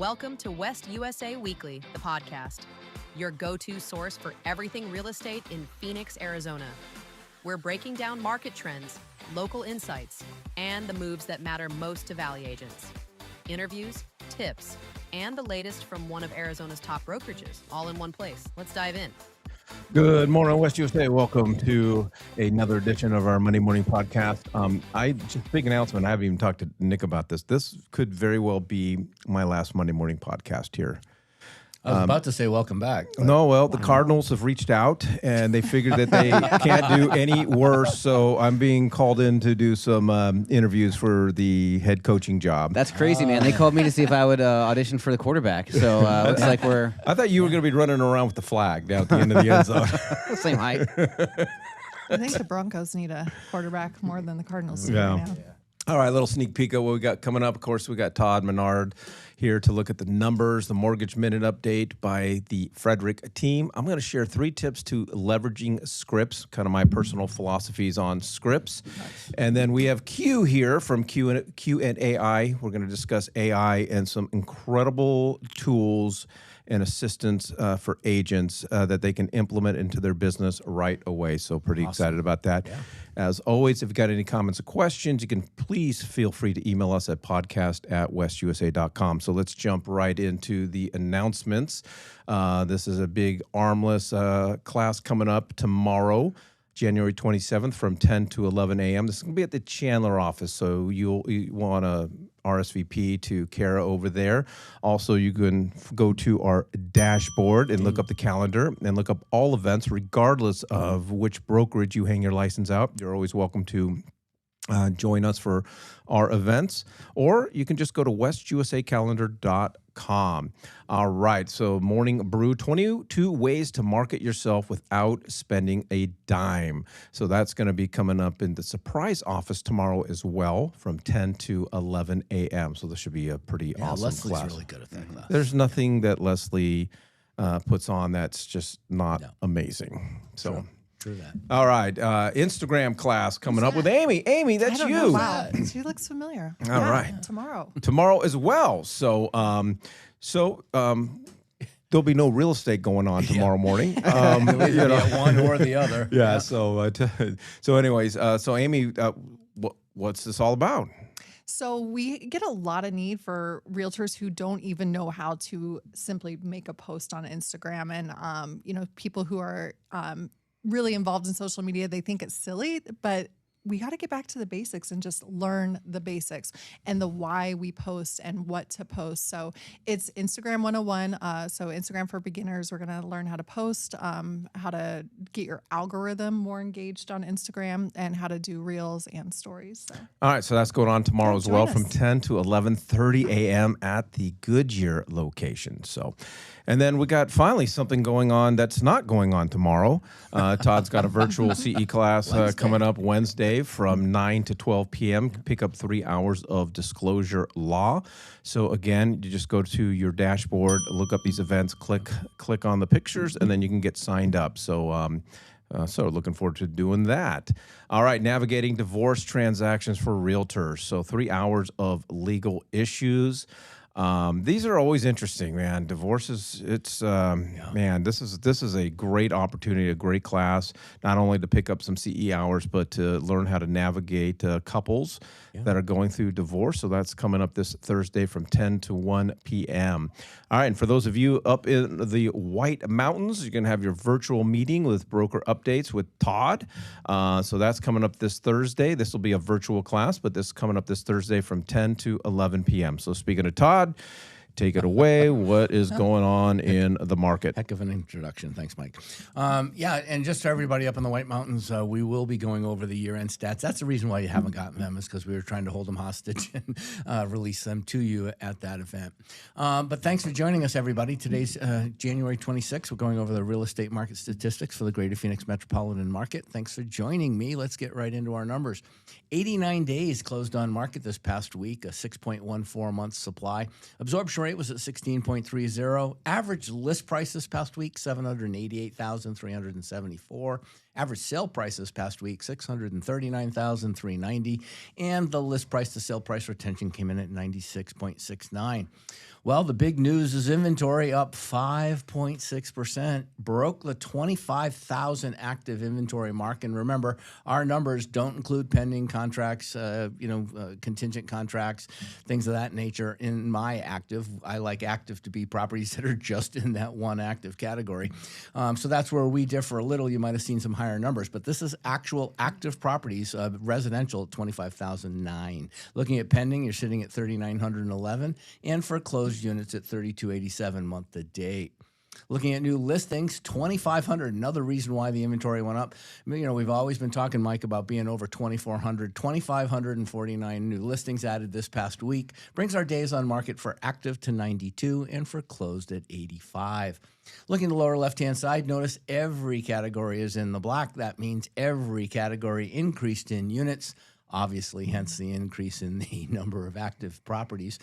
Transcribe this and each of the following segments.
Welcome to West USA Weekly, the podcast, your go-to source for everything real estate in Phoenix, Arizona. We're breaking down market trends, local insights, and the moves that matter most to Valley agents. Interviews, tips, and the latest from one of Arizona's top brokerages, all in one place. Let's dive in. Good morning, West USA. Welcome to another edition of our Monday morning podcast. Big announcement. I haven't even talked to Nick about this. This could very well be my last Monday morning podcast here. I was about to say welcome back. The Cardinals have reached out and they figured that they can't do any worse. So I'm being called in to do some interviews for the head coaching job. That's crazy, man. They called me to see if I would audition for the quarterback. So looks like we're... I thought you were going to be running around with the flag down at the end of the end zone. Same height. I think the Broncos need a quarterback more than the Cardinals do Yeah. right now. All right, little sneak peek of what we got coming up. Of course, we got Todd Menard here to look at the numbers, the Mortgage Minute update by the Frederick team. I'm going to share 3 tips to leveraging scripts, kind of my personal philosophies on scripts. Nice. And then we have Q here from Q and AI. We're going to discuss AI and some incredible tools and assistance for agents that they can implement into their business right away. So pretty excited about that. Yeah. As always, if you've got any comments or questions, you can please feel free to email us at podcast@westusa.com. So let's jump right into the announcements. This is a big Armless class coming up tomorrow, January 27th from 10 to 11 a.m. This is going to be at the Chandler office, so you want to RSVP to Kara over there. Also, you can go to our dashboard and look up the calendar and look up all events, regardless of which brokerage you hang your license out. You're always welcome to join us for our events, or you can just go to westusacalendar.com. All right, so Morning Brew, 22 ways to market yourself without spending a dime. So that's going to be coming up in the surprise office tomorrow as well from 10 to 11 a.m. So this should be a pretty awesome Leslie's class. Really good at that class. There's nothing that Leslie puts on that's just not amazing. So. True that. All right, Instagram class coming up with Amy. Amy, that's I don't you. know. Wow, she looks familiar. All right. Tomorrow as well. So, there'll be no real estate going on tomorrow morning. One or the other. Yeah. So, anyways, Amy, what's this all about? So we get a lot of need for realtors who don't even know how to simply make a post on Instagram, and people who are really involved in social media, they think it's silly, but we got to get back to the basics and just learn the basics and the why we post and what to post. So it's Instagram 101. So Instagram for beginners, we're going to learn how to post, how to get your algorithm more engaged on Instagram, and how to do reels and stories. So. All right. So that's going on tomorrow as well from 10 to 11:30 a.m. at the Goodyear location. So, and then we got finally something going on that's not going on tomorrow. Todd's got a virtual CE class coming up Wednesday from 9 to 12 p.m. Pick up 3 hours of disclosure law. So again, you just go to your dashboard, look up these events, click on the pictures, and then you can get signed up. So looking forward to doing that. All right, navigating divorce transactions for realtors. So 3 hours of legal issues. These are always interesting, man. Divorces, man, this is a great opportunity, a great class, not only to pick up some CE hours, but to learn how to navigate couples that are going through divorce. So that's coming up this Thursday from 10 to 1 p.m. All right, and for those of you up in the White Mountains, you're going to have your virtual meeting with Broker Updates with Todd. So that's coming up this Thursday. This will be a virtual class, but this is coming up this Thursday from 10 to 11 p.m. So speaking of Todd, take it away. What is going on in the market? Heck of an introduction. Thanks, Mike. And just for everybody up in the White Mountains, we will be going over the year-end stats. That's the reason why you haven't gotten them, is because we were trying to hold them hostage and release them to you at that event. But thanks for joining us, everybody. Today's January 26th. We're going over the real estate market statistics for the Greater Phoenix metropolitan market. Thanks for joining me. Let's get right into our numbers. 89 days closed on market this past week, a 6.14 month supply. Absorption rate was at 16.30. Average list price this past week, $788,374. Average sale price this past week, $639,390, and the list price to sale price retention came in at 96.69. Well, the big news is inventory up 5.6%, broke the 25,000 active inventory mark. And remember, our numbers don't include pending contracts, contingent contracts, things of that nature. In my active, I like active to be properties that are just in that one active category. So that's where we differ a little. You might have seen some higher numbers, but this is actual active properties, residential at 25,009. Looking at pending, you're sitting at 3,911, and for closed units at 3,287 month to date. Looking at new listings, 2,500. Another reason why the inventory went up. We've always been talking, Mike, about being over 2,400. 2,549 new listings added this past week. Brings our days on market for active to 92 and for closed at 85. Looking at the lower left-hand side, notice every category is in the black. That means every category increased in units. Obviously, hence the increase in the number of active properties.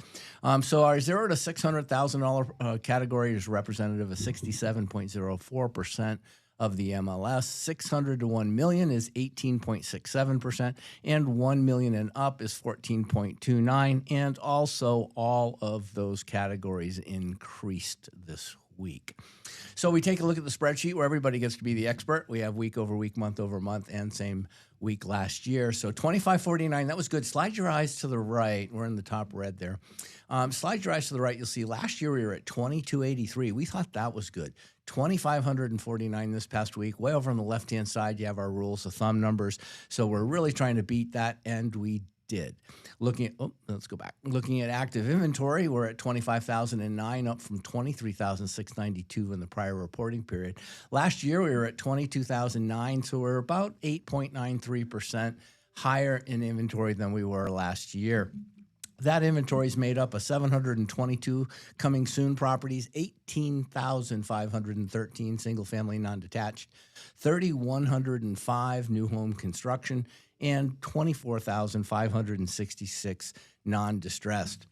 So our $0 to $600,000 category is representative of 67.04% of the MLS. 600 to 1 million is 18.67%, and 1 million and up is 14.29%. And also, all of those categories increased this week. So we take a look at the spreadsheet where everybody gets to be the expert. We have week over week, month over month, and same week last year. So 2549, that was good. Slide your eyes to the right. We're in the top red there. Slide your eyes to the right. You'll see last year we were at 2283. We thought that was good. 2,549 this past week. Way over on the left-hand side, you have our rules of thumb numbers. So we're really trying to beat that, and we did. Let's go back. Looking at active inventory, we're at 25,009, up from 23,692 in the prior reporting period. Last year, we were at 22,009, so we're about 8.93% higher in inventory than we were last year. That inventory is made up of 722 coming soon properties, 18,513 single-family non-detached, 3,105 new home construction, and 24,566 non-distressed.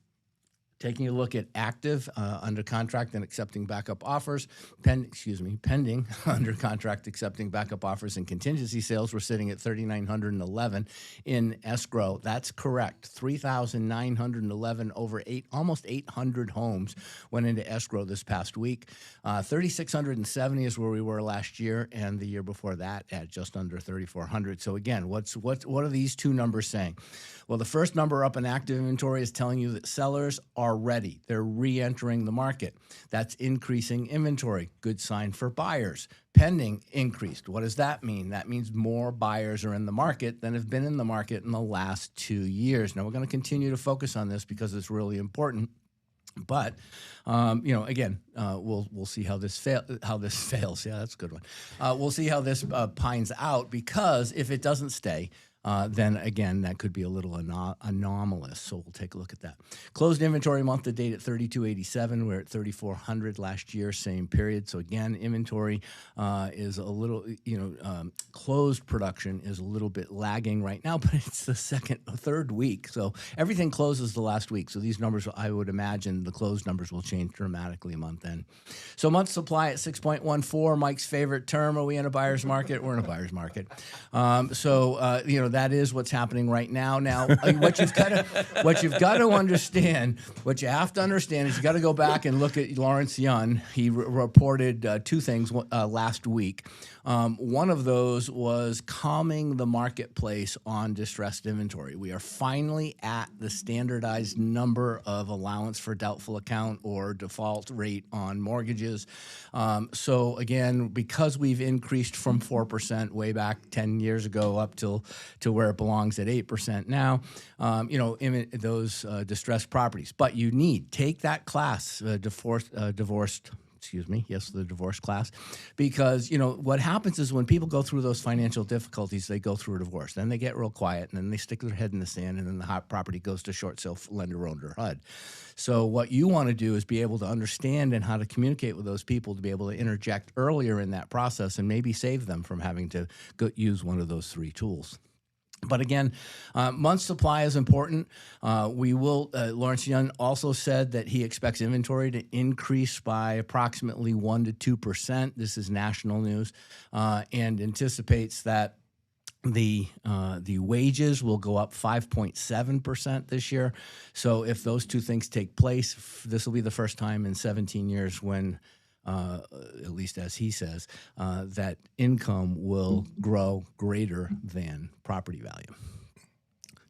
Taking a look at active under contract and accepting backup offers, pending under contract accepting backup offers and contingency sales, we're sitting at 3,911 in escrow. That's correct. 3,911 over almost 800 homes went into escrow this past week. 3,670 is where we were last year, and the year before that at just under 3,400. So again, what are these two numbers saying? Well, the first number up in active inventory is telling you that sellers are ready. They're re-entering the market. That's increasing inventory. Good sign for buyers. Pending increased. What does that mean? That means more buyers are in the market than have been in the market in the last 2 years. Now, we're going to continue to focus on this because it's really important. But again, we'll see how this fails. Yeah, that's a good one. We'll see how this pines out, because if it doesn't stay, then again, that could be a little anomalous. So we'll take a look at that. Closed inventory month to date at 3,287. We're at 3,400 last year, same period. So again, inventory is a little, closed production is a little bit lagging right now, but it's the third week. So everything closes the last week. So these numbers, I would imagine the closed numbers will change dramatically month end. So month supply at 6.14, Mike's favorite term. Are we in a buyer's market? We're in a buyer's market. That is what's happening right now. Now, what you have to understand is you got to go back and look at Lawrence Yun. He reported two things last week. One of those was calming the marketplace on distressed inventory. We are finally at the standardized number of allowance for doubtful account or default rate on mortgages. So again, because we've increased from 4% way back 10 years ago up to where it belongs at 8% now, in those distressed properties. But you take that class, the divorce class, because, what happens is when people go through those financial difficulties, they go through a divorce. Then they get real quiet, and then they stick their head in the sand, and then the hot property goes to short sale lender owner HUD. So what you want to do is be able to understand and how to communicate with those people to be able to interject earlier in that process and maybe save them from having to use one of those three tools. But again, month supply is important. Lawrence Young also said that he expects inventory to increase by approximately 1% to 2%. This is national news, and anticipates that the wages will go up 5.7% this year. So if those two things take place, this will be the first time in 17 years when, at least as he says, that income will grow greater than property value.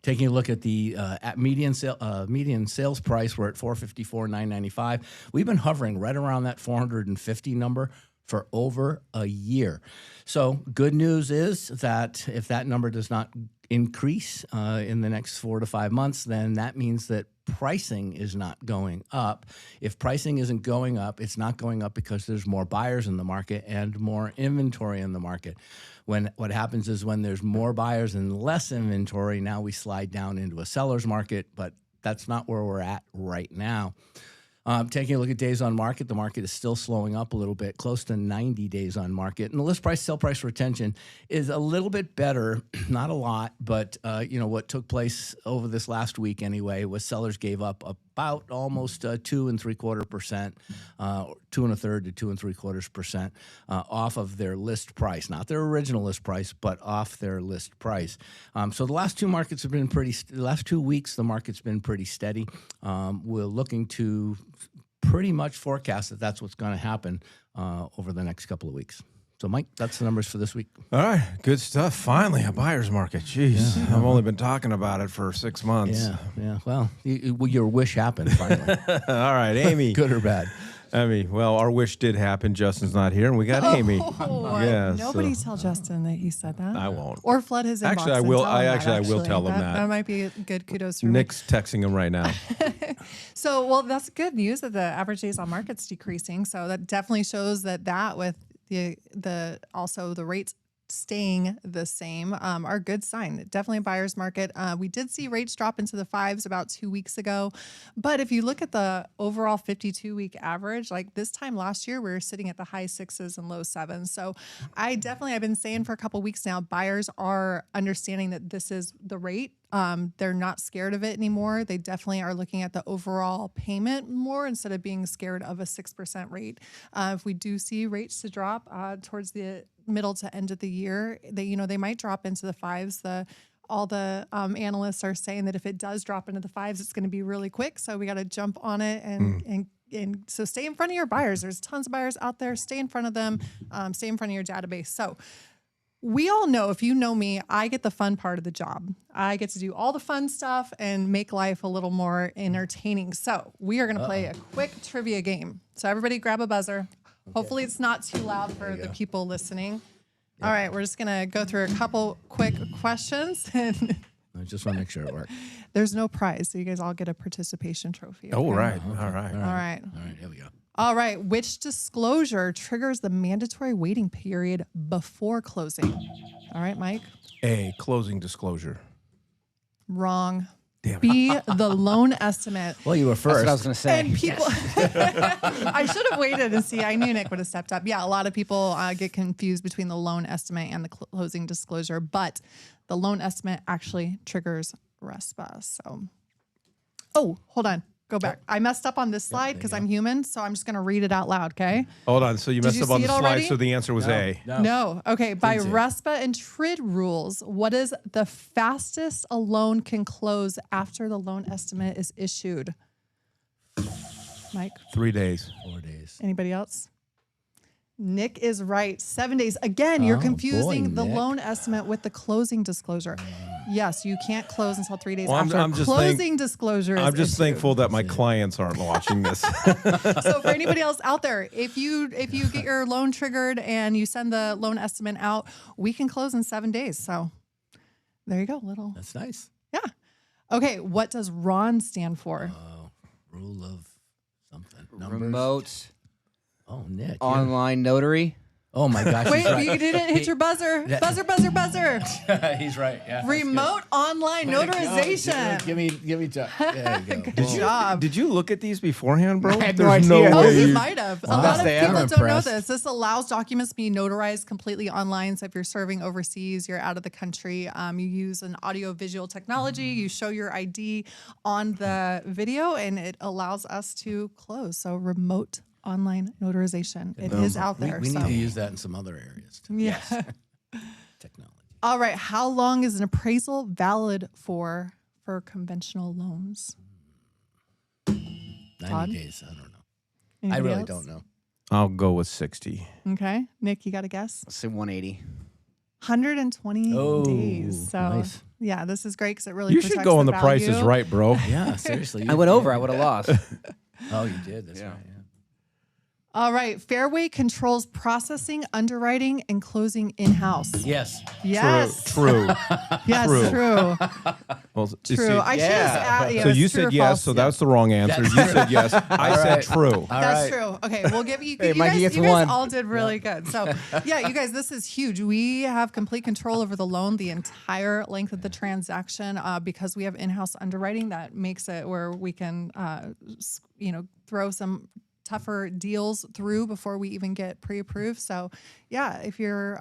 Taking a look at the median sales price, we're at $454,995. We've been hovering right around that 450 number for over a year. So good news is that if that number does not increase in the next 4 to 5 months, then that means that pricing is not going up. If pricing isn't going up, it's not going up because there's more buyers in the market and more inventory in the market. What happens is when there's more buyers and less inventory, now we slide down into a seller's market, but that's not where we're at right now. Taking a look at days on market, the market is still slowing up a little bit, close to 90 days on market. And the list price, sale price retention is a little bit better, not a lot, but what took place over this last week anyway was sellers gave up about almost 2.75%, 2.33% to 2.75% off of their list price, not their original list price, but off their list price. So the last 2 markets have been the last 2 weeks, the market's been pretty steady. We're looking to pretty much forecast that that's what's going to happen over the next couple of weeks. So, Mike, that's the numbers for this week. All right. Good stuff. Finally, a buyer's market. Jeez. Yeah. I've only been talking about it for 6 months. Yeah. Well, your wish happened finally. All right, Amy. Good or bad? Our wish did happen. Justin's not here, and we got Amy. Yeah. Nobody tell Justin that he said that. I won't. Or flood his inbox. Actually, I will. I will tell him that. That might be good kudos for me. Nick's texting him right now. So, that's good news that the average days on market's decreasing. So that definitely shows that with the rates staying the same are a good sign. Definitely a buyer's market. We did see rates drop into the 5s about 2 weeks ago. But if you look at the overall 52-week average, like this time last year, we were sitting at the high 6s and low 7s. So I've been saying for a couple of weeks now, buyers are understanding that this is the rate. They're not scared of it anymore. They definitely are looking at the overall payment more instead of being scared of a 6% rate. If we do see rates to drop towards the middle to end of the year, they might drop into the 5s. All the analysts are saying that if it does drop into the 5s, it's going to be really quick. So we got to jump on it and so stay in front of your buyers. There's tons of buyers out there. Stay in front of them. Stay in front of your database. So we all know, if you know me, I get the fun part of the job. I get to do all the fun stuff and make life a little more entertaining. So we are going to play a quick trivia game. So everybody grab a buzzer. Okay. Hopefully it's not too loud for the people listening. Yep. All right, we're just going to go through a couple quick questions. And I just want to make sure it works. There's no prize, so you guys all get a participation trophy. Okay? Oh, right. Okay. All right. All right, here we go. All right. Which disclosure triggers the mandatory waiting period before closing? All right, Mike. A, closing disclosure. Wrong. Damn. B, the loan estimate. Well, you were first. That's what I was going to say. And people, I should have waited and see. I knew Nick would have stepped up. Yeah, a lot of people get confused between the loan estimate and the closing disclosure, but the loan estimate actually triggers RESPA. So, hold on. Go back. I messed up on this slide because I'm human, so I'm just going to read it out loud, okay? Hold on. So you messed up on the slide, so the answer was A. No. Okay. By RESPA and TRID rules, what is the fastest a loan can close after the loan estimate is issued? Mike? 3 days. 4 days. Anybody else? Nick is right. 7 days. Again, you're confusing the loan estimate with the closing disclosure. Yes, you can't close until 3 days after closing disclosure is I'm just issued. thankful that my clients aren't watching this. So for anybody else out there, if you get your loan triggered and you send the loan estimate out, we can close in 7 days. So there you go. That's nice. Yeah. Okay. What does RON stand for? Rule of something. Numbers. Remote. Oh, Nick. Online notary. Oh my gosh. Wait, he's right. you didn't hit your buzzer. Buzzer, buzzer, buzzer. He's right. Yeah. Remote online notarization. Give me time. There you go. Good job. Did you look at these beforehand, bro? I had no There's idea. Oh, way he you- might have. A Wow. lot of They people are don't know impressed. this. This allows documents to be notarized completely online. So if you're serving overseas, you're out of the country, you use an audio-visual technology, you show your ID on the video, and it allows us to close. So remote online notarization. It is out there. We so. need to use that in some other areas too. Yeah. Technology. All right. How long is an appraisal valid for conventional loans? 90 Todd? days. I don't know. Anybody I really else? don't know. I'll go with 60. Okay. Nick, you got a guess? Let's say 180. 120 Oh, days. So, nice. yeah, this is great because it really You protects should go on the Price is value. Right, bro. Yeah, seriously. I went over. I would have lost. Oh, you did. That's Yeah. right. Yeah. All right. Fairway controls processing, underwriting, and closing in-house. Yes. Yes. True. Yes, True. true. Well, you True. see- I should have so it's you true said or yes, false. so that's the wrong answer. That's You said yes. I said right. true. All That's right. true. Okay, we'll give you. Hey, you Mikey guys, gets you guys one. all did really good. So, yeah, you guys, this is huge. We have complete control over the loan, the entire length of the transaction, because we have in-house underwriting. That makes it where we can, throw some tougher deals through before we even get pre-approved. So, yeah, if you're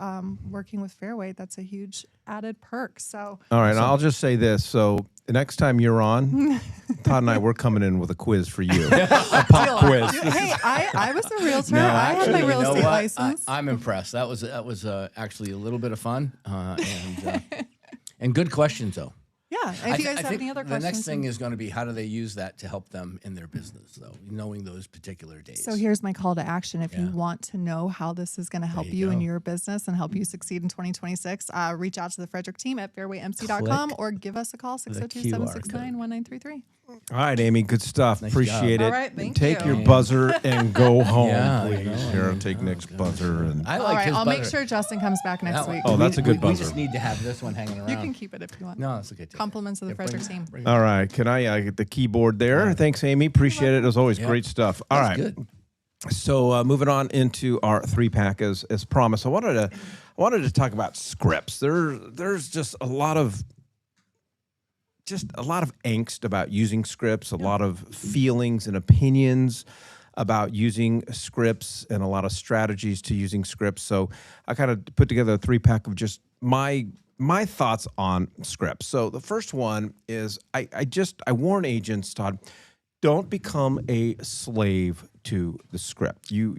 working with Fairway, that's a huge added perk. So, All right, I'll just say this. So the next time you're on, Todd and I, we're coming in with a quiz for you. A pop quiz. hey, I was a realtor. No, I had my actually, real you know estate what? license. I'm impressed. That was actually a little bit of fun and good questions though. Yeah. If you guys have any other the questions. next thing is going to be how do they use that to help them in their business, though, knowing those particular days. So here's my call to action. If you Yeah. want to know how this is going to help you you in go. your business and help you succeed in 2026, reach out to the Frederick team at fairwaymc.com or give us a call, 602-769-1933. All right, Amy, good stuff. Nice Appreciate job. it. All right, thank Take you. your buzzer and go home, Yeah, please. you know, Here, I mean, take oh, Nick's gosh. buzzer. And I All like right, his I'll butter. make sure Justin comes back next That one. week. Oh, that's a good We buzzer. just need to have this one hanging around. You can keep it if you want. No, that's okay. Compliments of the Frederick team. all right, can I get the keyboard there? Thanks, Amy. Appreciate it. As always, Yeah. great stuff. All right. Good. So moving on into our 3-pack as promised, I wanted to talk about scripts. There's just a lot of angst about using scripts, a lot of feelings and opinions about using scripts, and a lot of strategies to using scripts. So I kind of put together a 3-pack of just my thoughts on scripts. So the first one is I warn agents, Todd, don't become a slave to the script. You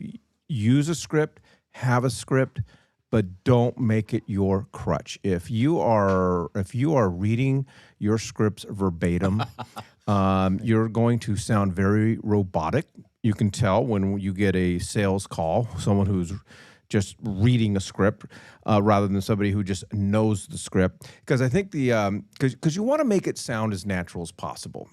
use a script, have a script, but don't make it your crutch. If you are reading your scripts verbatim, you're going to sound very robotic. You can tell when you get a sales call, someone who's just reading a script rather than somebody who just knows the script. Because I think because you want to make it sound as natural as possible.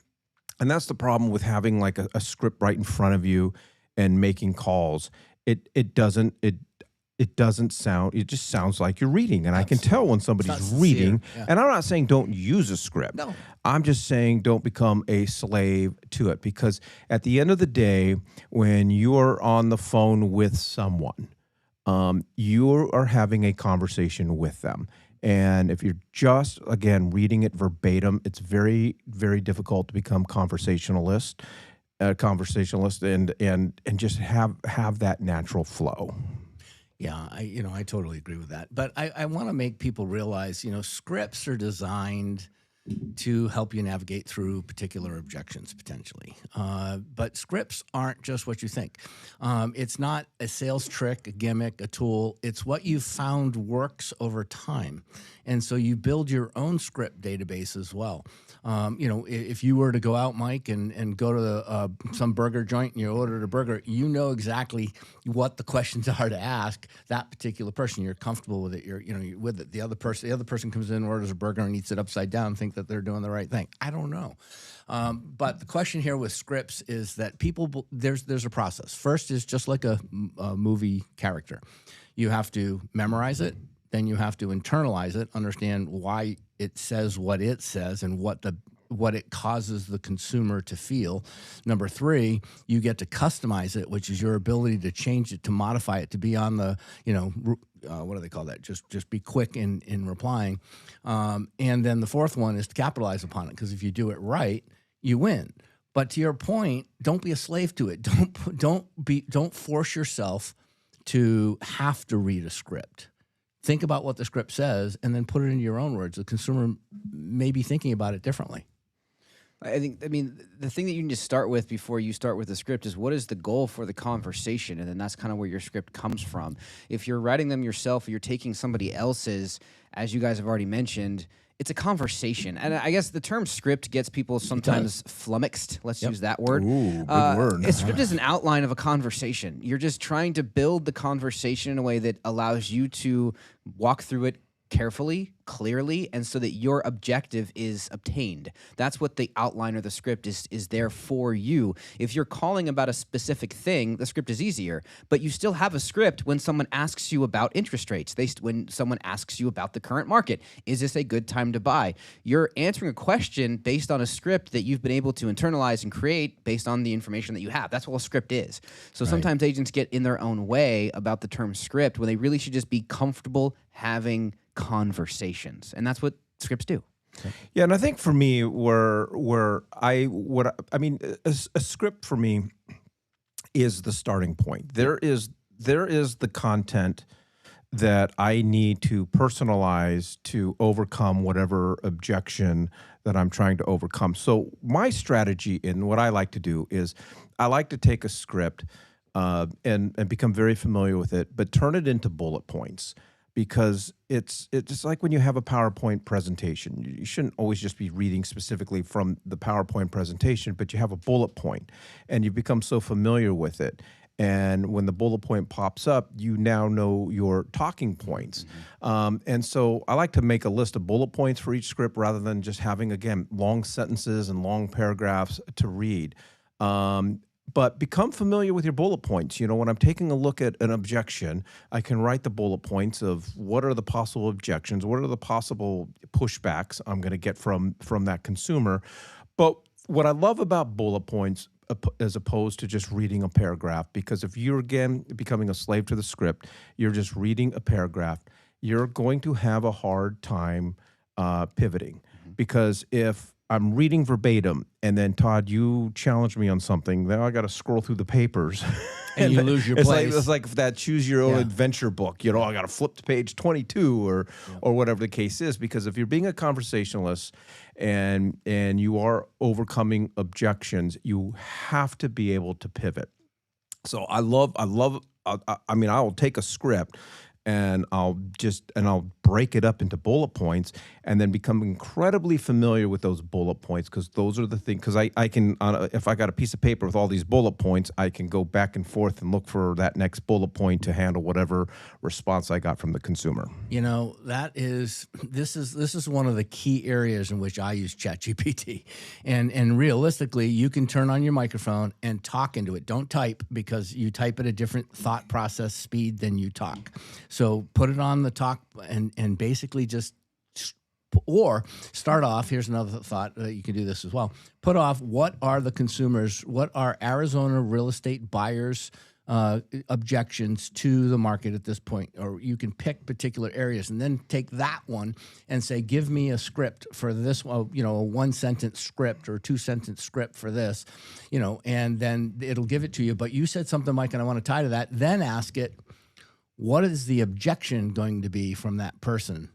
And that's the problem with having like a script right in front of you and making calls. It doesn't sound, it just sounds like you're reading. And I can tell when somebody's not sincere. reading. Yeah. And I'm not saying don't use a script. No. I'm just saying don't become a slave to it. Because at the end of the day, when you're on the phone with someone, you are having a conversation with them. And if you're just, again, reading it verbatim, it's very, very difficult to become conversationalist and just have that natural flow. Yeah, I totally agree with that. But I want to make people realize, scripts are designed to help you navigate through particular objections potentially. But scripts aren't just what you think. It's not a sales trick, a gimmick, a tool. It's what you've found works over time. And so you build your own script database as well. If you were to go out, Mike, and go to some burger joint and you ordered a burger, you know exactly what the questions are to ask that particular person. You're comfortable with it. You're with it. The other person comes in, orders a burger, and eats it upside down, and think that they're doing the right thing. I don't know. But the question here with scripts is that people, there's a process. First is just like a movie character. You have to memorize it. Then you have to internalize it, understand why it says what it says, and what what it causes the consumer to feel. Number 3, you get to customize it, which is your ability to change it, to modify it, to be on the, what do they call that? Just be quick in replying. And then the 4th one is to capitalize upon it, because if you do it right, you win. But to your point, don't be a slave to it. Don't force yourself to have to read a script. Think about what the script says and then put it into your own words. The consumer may be thinking about it differently. I mean, the thing that you need to start with before you start with the script is, what is the goal for the conversation? And then that's kind of where your script comes from. If you're writing them yourself or you're taking somebody else's, as you guys have already mentioned, it's a conversation. And I guess the term script gets people sometimes flummoxed. Let's use that word. Ooh, good word. A script is an outline of a conversation. You're just trying to build the conversation in a way that allows you to walk through it carefully, clearly, and so that your objective is obtained. That's what the outline or the script is there for you. If you're calling about a specific thing, the script is easier, but you still have a script when someone asks you about interest rates. When someone asks you about the current market, is this a good time to buy? You're answering a question based on a script that you've been able to internalize and create based on the information that you have. That's what a script is. So sometimes agents get in their own way about the term script when they really should just be comfortable having conversations, and that's what scripts do. Yeah, and I think for me, a script for me is the starting point. There is the content that I need to personalize to overcome whatever objection that I'm trying to overcome. So my strategy and what I like to do is I like to take a script and become very familiar with it, but turn it into bullet points. Because it's just like when you have a PowerPoint presentation. You shouldn't always just be reading specifically from the PowerPoint presentation, but you have a bullet point and you become so familiar with it. And when the bullet point pops up, you now know your talking points. And so I like to make a list of bullet points for each script rather than just having, again, long sentences and long paragraphs to read. But become familiar with your bullet points. When I'm taking a look at an objection, I can write the bullet points of what are the possible objections, what are the possible pushbacks I'm going to get from that consumer. But what I love about bullet points as opposed to just reading a paragraph, because if you're, again, becoming a slave to the script, you're just reading a paragraph, you're going to have a hard time pivoting. Because if I'm reading verbatim, and then Todd, you challenge me on something, then I got to scroll through the papers, and you lose your place. It's like that choose your own adventure book. I got to flip to page 22 or whatever the case is. Because if you're being a conversationalist and you are overcoming objections, you have to be able to pivot. So I will take a script and I'll break it up into bullet points and then become incredibly familiar with those bullet points, because those are the things, because I can, if I got a piece of paper with all these bullet points, I can go back and forth and look for that next bullet point to handle whatever response I got from the consumer. This is one of the key areas in which I use ChatGPT. And realistically, you can turn on your microphone and talk into it. Don't type, because you type at a different thought process speed than you talk. So put it on the talk and basically or start off, here's another thought, you can do this as well. Put off, what are the consumers, what are Arizona real estate buyers' objections to the market at this point? Or you can pick particular areas and then take that one and say, give me a script for this, a 1-sentence script or 2-sentence script for this, and then it'll give it to you. But you said something, Mike, and I want to tie to that. Then ask it, what is the objection going to be from that person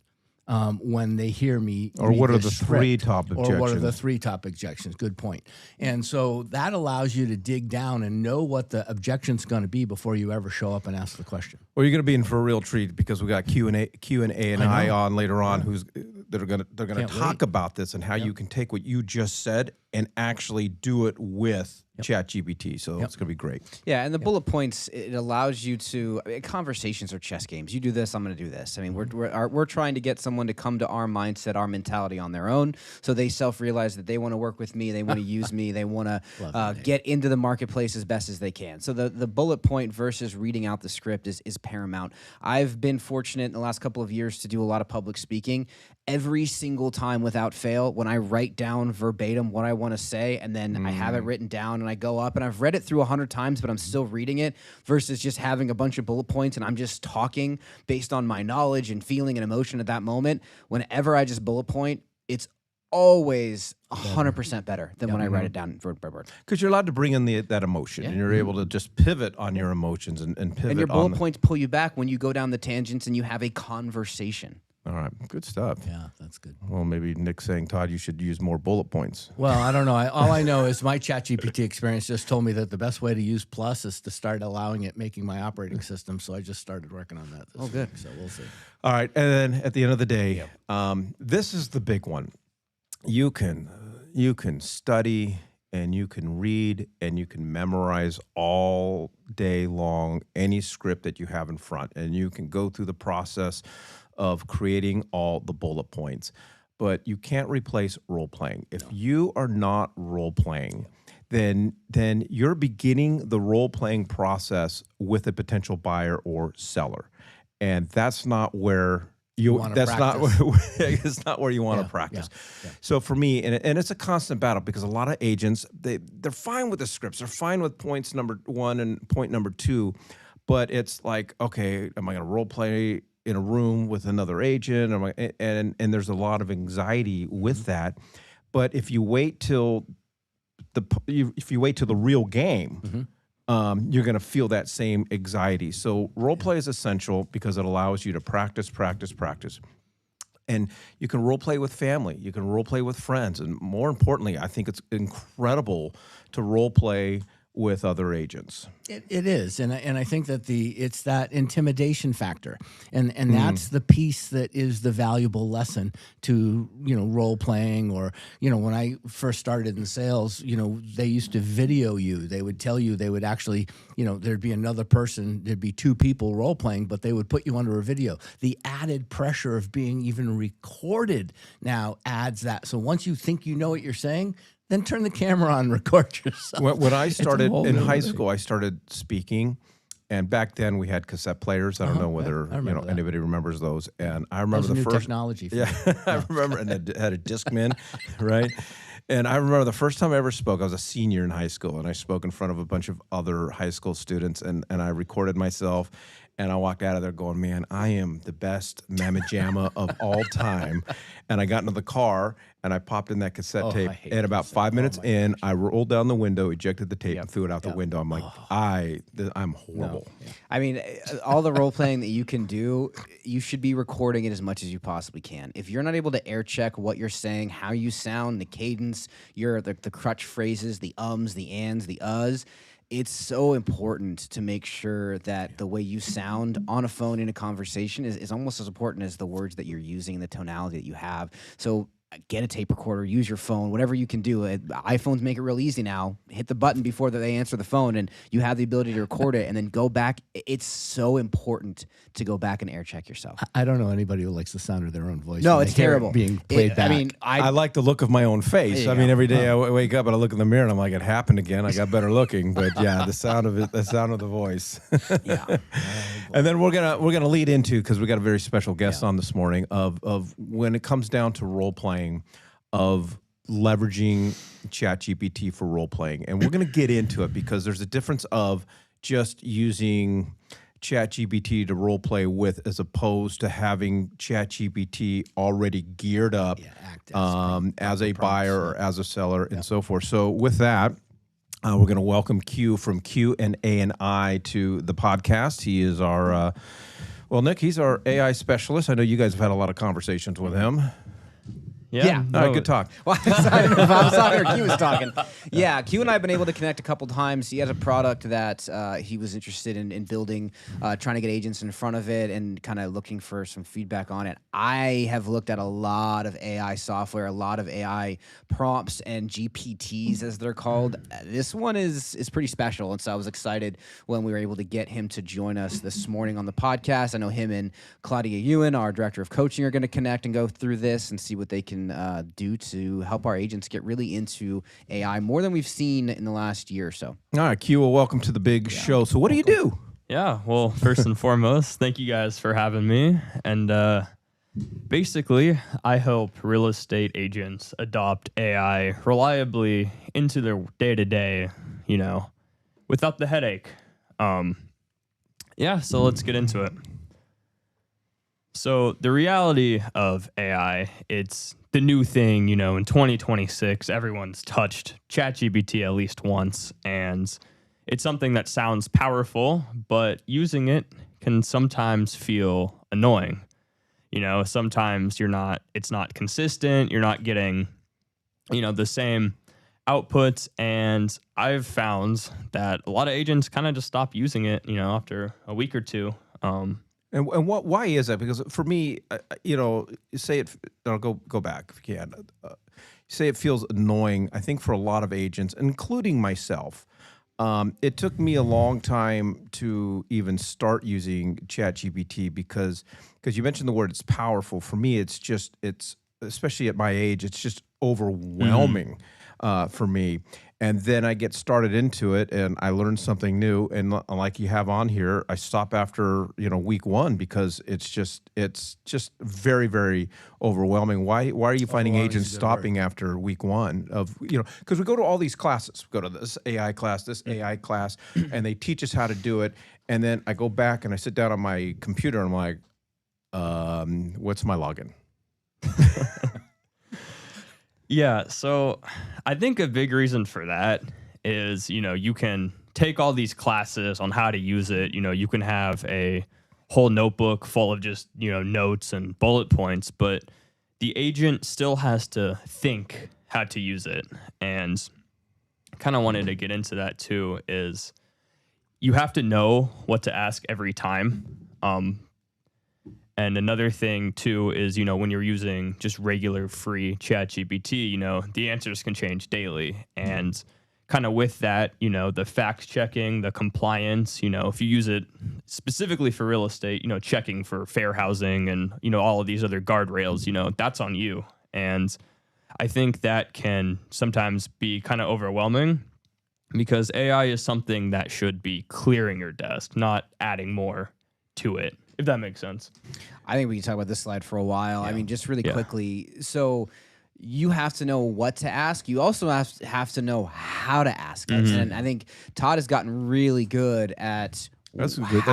when they hear me? Or what are the 3 top objections? Or what are the 3 top objections? Good point. And so that allows you to dig down and know what the objection's going to be before you ever show up and ask the question. Well, you're going to be in for a real treat, because we got Q&A on later on they're going to talk about this and how you can take what you just said and actually do it with ChatGPT. So it's going to be great. Yeah, and the bullet points, it allows you to, conversations are chess games. You do this, I'm going to do this. I mean, we're trying to get someone to come to our mindset, our mentality on their own, so they self-realize that they want to work with me, they want to use me, they want to get into the marketplace as best as they can. So the bullet point versus reading out the script is paramount. I've been fortunate in the last couple of years to do a lot of public speaking. Every single time without fail, when I write down verbatim what I want to say, and then I have it written down, and I go up, and I've read it through 100 times, but I'm still reading it, versus just having a bunch of bullet points and I'm just talking based on my knowledge and feeling and emotion at that moment. Whenever I just bullet point, it's always 100% better than when I write it down word by word. Because you're allowed to bring in that emotion, and you're able to just pivot on your emotions and pivot. And your bullet points pull you back when you go down the tangents and you have a conversation. All right, good stuff. Yeah, that's good. Well, maybe Nick's saying, Todd, you should use more bullet points. Well, I don't know. All I know is my ChatGPT experience just told me that the best way to use Plus is to start allowing it making my operating system. So I just started working on that this week. So we'll see. All right, and then at the end of the day, this is the big one. You can study and you can read and you can memorize all day long any script that you have in front, and you can go through the process of creating all the bullet points, but you can't replace role playing. If you are not role playing, then you're beginning the role playing process with a potential buyer or seller, and that's not where it's not where you want to practice. So for me, and it's a constant battle, because a lot of agents, they're fine with the scripts, they're fine with points number 1 and point number 2, but it's like, okay, am I going to role play in a room with another agent? And there's a lot of anxiety with that. But if you wait till the real game, you're going to feel that same anxiety. So role play is essential because it allows you to practice. And you can role play with family, you can role play with friends, and more importantly, I think it's incredible to role play with other agents. It is, and I think that it's that intimidation factor, and that's the piece that is the valuable lesson to role playing. Or when I first started in sales, they used to video you. They would tell you, they would actually there'd be another person, there'd be 2 people role playing, but they would put you under a video. The added pressure of being even recorded now adds that. So once you think you know what you're saying, then turn the camera on and record yourself. When I started in high school, I started speaking, and back then we had cassette players. I don't know whether anybody remembers those. And I remember the first technology. I remember, and it had a Discman, right? And I remember the first time I ever spoke, I was a senior in high school, and I spoke in front of a bunch of other high school students, and I recorded myself. And I walked out of there going, man, I am the best mamma jamma of all time. And I got into the car, and I popped in that cassette tape. And about 5 minutes in, I rolled down the window, ejected the tape, and threw it out the window. I'm like, I'm horrible. No. I mean, all the role playing that you can do, you should be recording it as much as you possibly can. If you're not able to air check what you're saying, how you sound, the cadence, the crutch phrases, the ums, the ands, the uhs, it's so important to make sure that the way you sound on a phone in a conversation is almost as important as the words that you're using, the tonality that you have. So get a tape recorder, use your phone, whatever you can do. iPhones make it real easy now. Hit the button before they answer the phone, and you have the ability to record it and then go back. It's so important to go back and air check yourself. I don't know anybody who likes the sound of their own voice. No, it's terrible. Being played back. I mean, I like the look of my own face. I mean, every day I wake up and I look in the mirror and I'm like, it happened again. I got better looking, but yeah, the sound of it, the sound of the voice. Yeah. And then we're gonna lead into, because we got a very special guest on this morning, of when it comes down to role playing, of leveraging ChatGPT for role playing. And we're going to get into it because there's a difference of just using ChatGPT to role play with, as opposed to having ChatGPT already geared up as a buyer or as a seller and so forth. So with that, we're going to welcome Q from Q&A&I to the podcast. He is our, Nick, he's our AI specialist. I know you guys have had a lot of conversations with him. Yeah. All right, good talk. Well, I don't know if I was talking or Q was talking. Yeah, Q and I have been able to connect a couple times. He has a product that he was interested in building, trying to get agents in front of it and kind of looking for some feedback on it. I have looked at a lot of AI software, a lot of AI prompts and GPTs, as they're called. This one is pretty special, and so I was excited when we were able to get him to join us this morning on the podcast. I know him and Claudia Ewen, our director of coaching, are going to connect and go through this and see what they can do to help our agents get really into AI more than we've seen in the last year or so. All right, Q, well, welcome to the big show. So what do you do? Yeah, well, first and foremost, thank you guys for having me. And basically, I help real estate agents adopt AI reliably into their day-to-day, without the headache. Yeah, so let's get into it. So the reality of AI, it's the new thing, in 2026, everyone's touched ChatGPT at least once, and it's something that sounds powerful, but using it can sometimes feel annoying. Sometimes it's not consistent, you're not getting, the same outputs, and I've found that a lot of agents kind of just stop using it, after a week or two. And why is that? Because for me, say it. Go back if you can. Say it feels annoying. I think for a lot of agents, including myself, it took me a long time to even start using ChatGPT because you mentioned the word. It's powerful. For me, it's especially at my age, it's just overwhelming for me. And then I get started into it, and I learn something new. And like you have on here, I stop after week one because it's just very, very overwhelming. Why are you finding agents stopping after week one of because we go to all these classes, we go to this AI class, and they teach us how to do it. And then I go back and I sit down on my computer and I'm like, what's my login? Yeah, so I think a big reason for that is, you can take all these classes on how to use it. You can have a whole notebook full of just, notes and bullet points, but the agent still has to think how to use it. And kind of wanted to get into that too, is you have to know what to ask every time. And another thing, too, is, when you're using just regular free ChatGPT, the answers can change daily. And kind of with that, the fact checking, the compliance, if you use it specifically for real estate, checking for fair housing and, all of these other guardrails, that's on you. And I think that can sometimes be kind of overwhelming because AI is something that should be clearing your desk, not adding more to it. If that makes sense. I think we can talk about this slide for a while. Yeah. I mean, just really quickly. So you have to know what to ask. You also have to know how to ask it. And I think Todd has gotten really good at That's good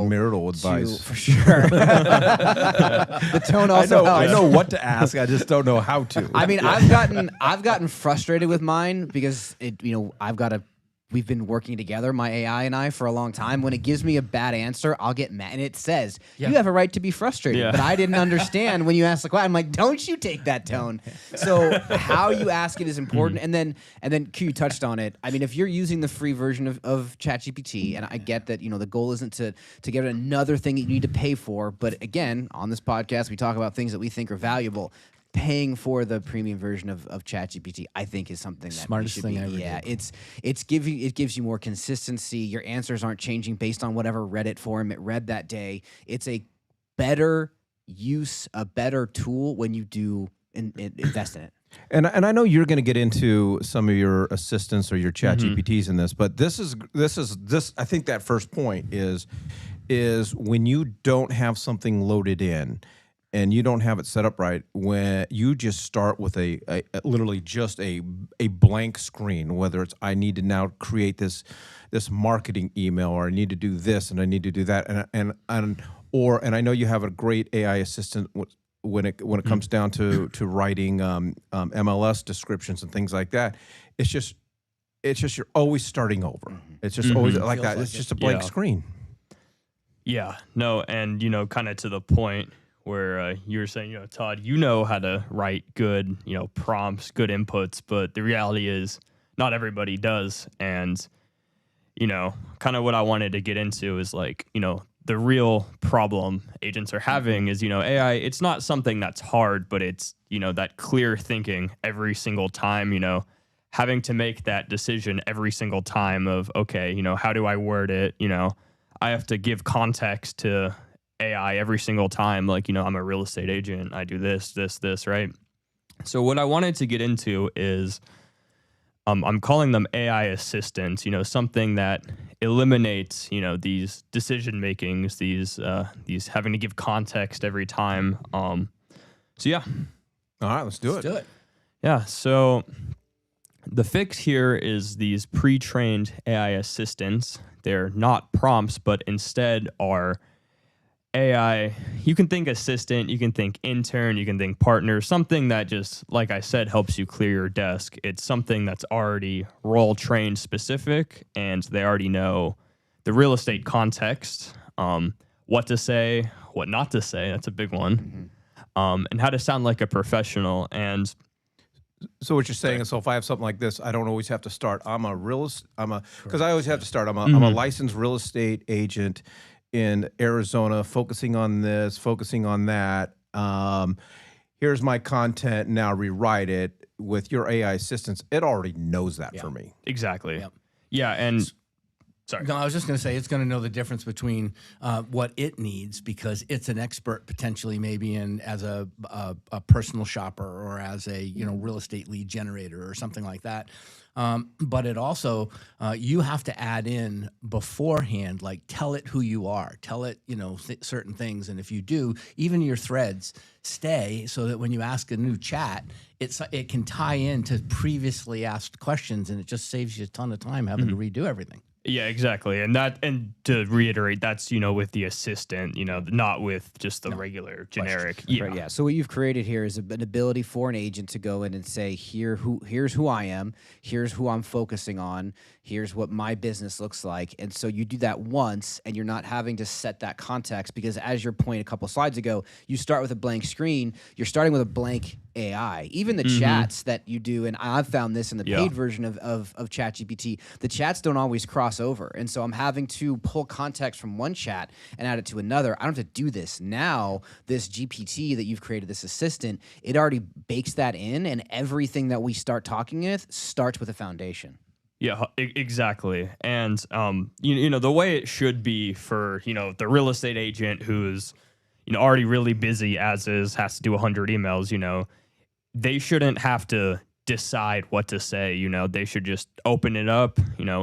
marital advice. For sure. The tone also I know what to ask. I just don't know how to. I mean, I've gotten frustrated with mine because we've been working together, my AI and I, for a long time. When it gives me a bad answer, I'll get mad. And it says, you have a right to be frustrated. But I didn't understand when you asked the question. I'm like, don't you take that tone. So how you ask it is important. And then Q touched on it. I mean, if you're using the free version of ChatGPT, and I get that, the goal isn't to get another thing that you need to pay for. But again, on this podcast, we talk about things that we think are valuable. Paying for the premium version of ChatGPT, I think, is something that smartest thing ever. Yeah, it gives you more consistency. Your answers aren't changing based on whatever Reddit forum it read that day. It's a better use, a better tool when you do invest in it. And I know you're going to get into some of your assistants or your ChatGPTs in this, but this. I think that first point is when you don't have something loaded in. And you don't have it set up right, when you just start with a literally just a blank screen, whether it's I need to now create this marketing email, or I need to do this and I need to do that, and I know you have a great AI assistant when it comes down to writing MLS descriptions and things like that. It's just you're always starting over. It's just always like that. It's just a blank screen. Yeah, no, and kind of to the point, where you were saying, Todd, you know how to write good, prompts, good inputs, but the reality is not everybody does. And, kind of what I wanted to get into is like, the real problem agents are having is, AI, it's not something that's hard, but it's, that clear thinking every single time, having to make that decision every single time of, okay, how do I word it? I have to give context to AI every single time. Like, I'm a real estate agent. I do this, right? So what I wanted to get into is, I'm calling them AI assistants, something that eliminates, these decision makings, these having to give context every time. So yeah. All right, let's do it. Yeah. So the fix here is these pre-trained AI assistants. They're not prompts, but instead are AI. You can think assistant, you can think intern, you can think partner, something that just, like I said, helps you clear your desk. It's something that's already role trained specific, and they already know the real estate context, what to say, what not to say. That's a big one. And how to sound like a professional. And so what you're saying is, so if I have something like this, I don't always have to start. Because I always have to start. I'm a licensed real estate agent in Arizona, focusing on this, focusing on that. Here's my content. Now rewrite it. With your AI assistance, it already knows that for me. Exactly. Yep. Yeah. And sorry. No, I was just going to say it's going to know the difference between what it needs, because it's an expert potentially maybe in as a personal shopper or as a real estate lead generator or something like that. But it also you have to add in beforehand, like tell it who you are, tell it certain things, and if you do, even your threads stay so that when you ask a new chat, it can tie into previously asked questions, and it just saves you a ton of time having to redo everything. Yeah, exactly. And to reiterate, that's, with the assistant, not with just the regular generic. Yeah. Right, yeah. So what you've created here is an ability for an agent to go in and say, here's who I am, here's who I'm focusing on, here's what my business looks like. And so you do that once, and you're not having to set that context, because as your point a couple slides ago, you start with a blank screen, you're starting with a blank AI. Even the chats that you do, and I've found this in the paid version of ChatGPT, the chats don't always cross over. And so I'm having to pull context from one chat and add it to another. I don't have to do this. Now, this GPT that you've created, this assistant, it already bakes that in, and everything that we start talking with starts with a foundation. Yeah, exactly. And, the way it should be for, the real estate agent who's, already really busy as is, has to do 100 emails, they shouldn't have to decide what to say. They should just open it up,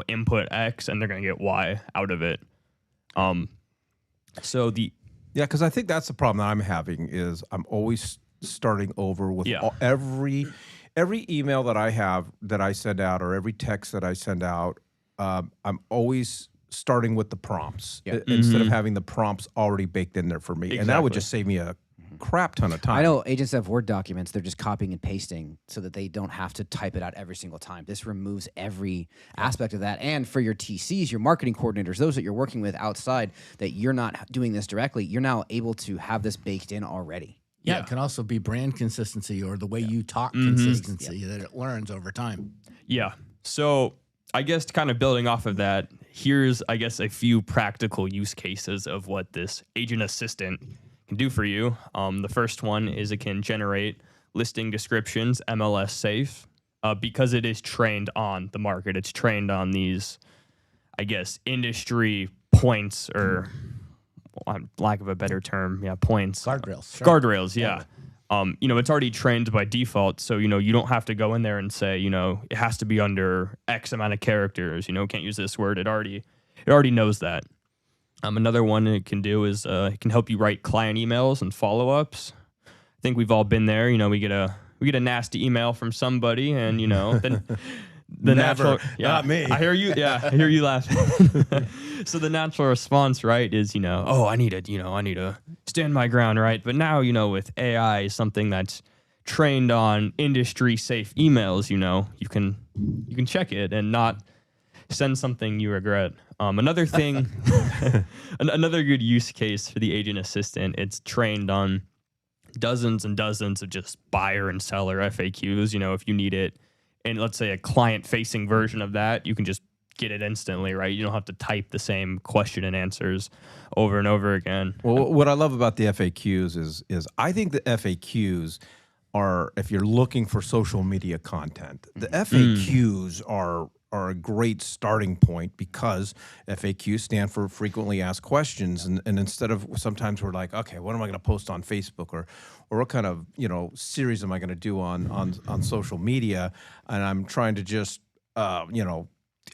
input X, and they're going to get Y out of it. Because I think that's the problem that I'm having is I'm always starting over with every email that I have that I send out, or every text that I send out. I'm always starting with the prompts instead of having the prompts already baked in there for me. Exactly. And that would just save me a crap ton of time. I know agents have Word documents. They're just copying and pasting so that they don't have to type it out every single time. This removes every aspect of that. And for your TCs, your marketing coordinators, those that you're working with outside, that you're not doing this directly, you're now able to have this baked in already. Yeah, it can also be brand consistency or the way you talk consistency that it learns over time. Yeah. So I guess kind of building off of that, here's, I guess, a few practical use cases of what this agent assistant can do for you. The first one is it can generate listing descriptions, MLS safe, because it is trained on the market. It's trained on these, I guess, industry points, or lack of a better term, points. Guardrails. Sure. Guardrails, yeah. It's already trained by default, so, you don't have to go in there and say, it has to be under X amount of characters, can't use this word. It already knows that. Another one it can do is it can help you write client emails and follow-ups. I think we've all been there. We get a nasty email from somebody, and then the natural, not me. I hear you. Yeah, I hear you laughing. So the natural response, right, is I need to stand my ground, right? But now with AI, something that's trained on industry safe emails, you can check it and not send something you regret. Another thing, another good use case for the agent assistant, it's trained on dozens and dozens of just buyer and seller FAQs. If you need it, and let's say a client-facing version of that, you can just get it instantly, right? You don't have to type the same question and answers over and over again. Well, what I love about the FAQs is I think the FAQs are, if you're looking for social media content, the FAQs are a great starting point, because FAQs stand for frequently asked questions. And instead of, sometimes we're like, okay, what am I going to post on Facebook, or what kind of, series am I going to do on social media? And I'm trying to just,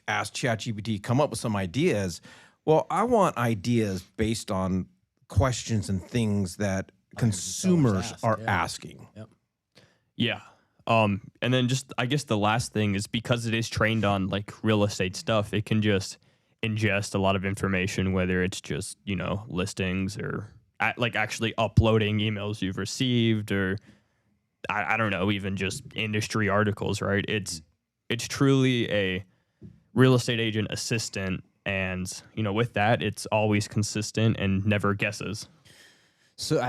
ask ChatGPT, come up with some ideas. Well, I want ideas based on questions and things that consumers are asking. Yep. Yeah. And then just, I guess the last thing is, because it is trained on like real estate stuff, it can just ingest a lot of information, whether it's just, listings, or actually uploading emails you've received, or I don't know, even just industry articles, right? It's truly a real estate agent assistant. And, with that, it's always consistent and never guesses. So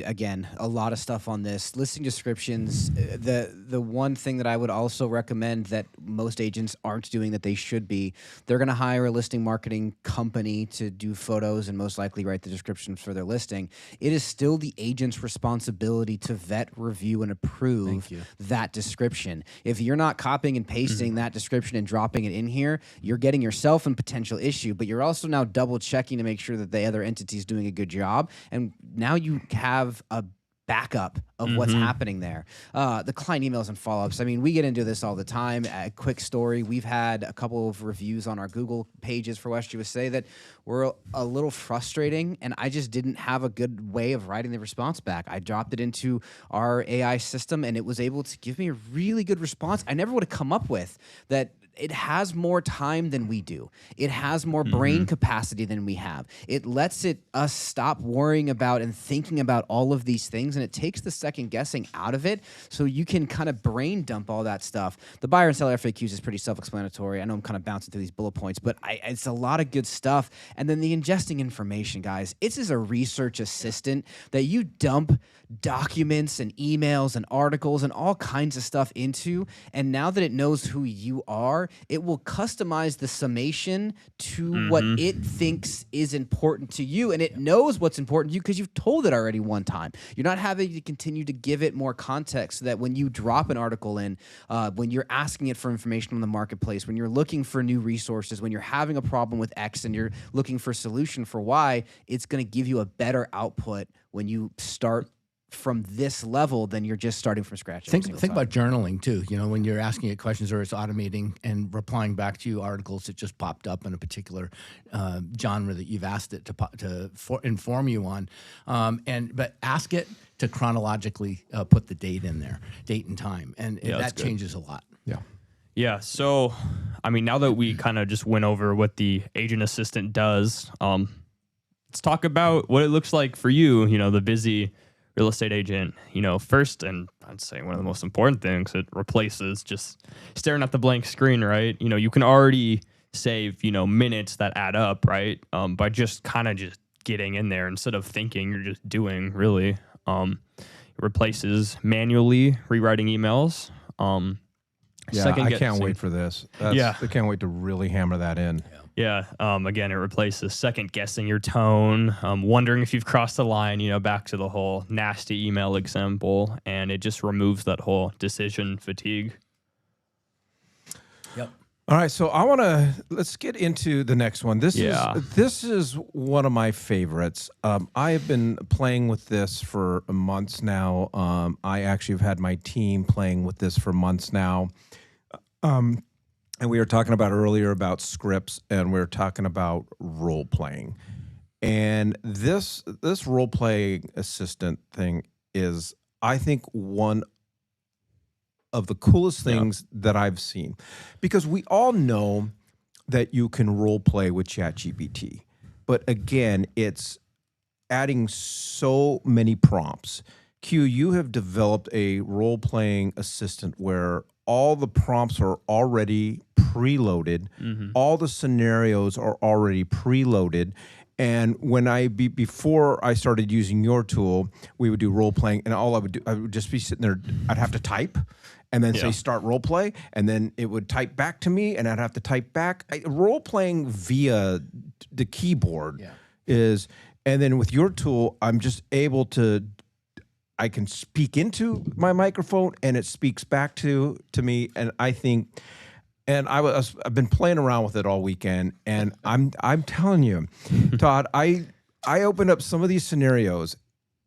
again, a lot of stuff on this. Listing descriptions, the one thing that I would also recommend that most agents aren't doing that they should be, they're going to hire a listing marketing company to do photos and most likely write the descriptions for their listing. It is still the agent's responsibility to vet, review, and approve that description. If you're not copying and pasting that description and dropping it in here, you're getting yourself in potential issue, but you're also now double checking to make sure that the other entity is doing a good job. And now you have a backup of what's happening there. The client emails and follow-ups. I mean, we get into this all the time. A quick story. We've had a couple of reviews on our Google pages for West USA that were a little frustrating, and I just didn't have a good way of writing the response back. I dropped it into our AI system, and it was able to give me a really good response. I never would have come up with that. It has more time than we do. It has more brain capacity than we have. It lets us stop worrying about and thinking about all of these things, and it takes the second guessing out of it, so you can kind of brain dump all that stuff. The buyer and seller FAQs is pretty self-explanatory. I know I'm kind of bouncing through these bullet points, but it's a lot of good stuff. And then the ingesting information, guys. It's as a research assistant that you dump documents and emails and articles and all kinds of stuff into, and now that it knows who you are, it will customize the summation to what it thinks is important to you, and it knows what's important to you because you've told it already one time. You're not having to continue to give it more context, so that when you drop an article in, when you're asking it for information on the marketplace, when you're looking for new resources, when you're having a problem with X and you're looking for a solution for Y, it's going to give you a better output when you start from this level than you're just starting from scratch. Think about journaling too. When you're asking it questions, or it's automating and replying back to you articles that just popped up in a particular genre that you've asked it to inform you on. But ask it to chronologically put the date in there, date and time, and that changes a lot. Yeah. So, I mean, now that we kind of just went over what the agent assistant does, let's talk about what it looks like for you. The busy real estate agent, first, and I'd say one of the most important things, it replaces just staring at the blank screen, right? You can already save, minutes that add up, right? By just kind of just getting in there instead of thinking, you're just doing, really. It replaces manually rewriting emails. I can't wait for this. I can't wait to really hammer that in. Yeah. Again, it replaces second guessing your tone, wondering if you've crossed the line, back to the whole nasty email example, and it just removes that whole decision fatigue. Yep. All right, so let's get into the next one. This is one of my favorites. I have been playing with this for months now. I actually have had my team playing with this for months now. And we were talking about earlier about scripts, and we were talking about role playing. And this role playing assistant thing is, I think, one of the coolest things that I've seen, because we all know that you can role play with ChatGPT, but again, it's adding so many prompts. Q, you have developed a role playing assistant where all the prompts are already preloaded, all the scenarios are already preloaded, And when before I started using your tool, we would do role playing, and all I would just be sitting there. I'd have to type, and then say start role play, and then it would type back to me, and I'd have to type back. Role playing via the keyboard is, and then with your tool, I'm just able to. I can speak into my microphone, and it speaks back to me, and I think. And I've been playing around with it all weekend, and I'm telling you, Todd, I opened up some of these scenarios,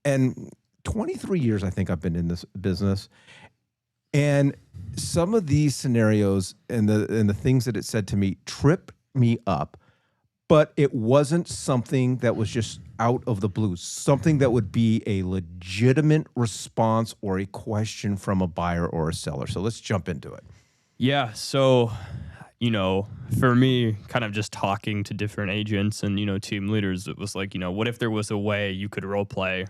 and 23 years I think I've been in this business, and some of these scenarios and the things that it said to me trip me up, but it wasn't something that was just out of the blue, something that would be a legitimate response or a question from a buyer or a seller. So let's jump into it. Yeah. So, for me, kind of just talking to different agents and, team leaders, it was like, what if there was a way you could role play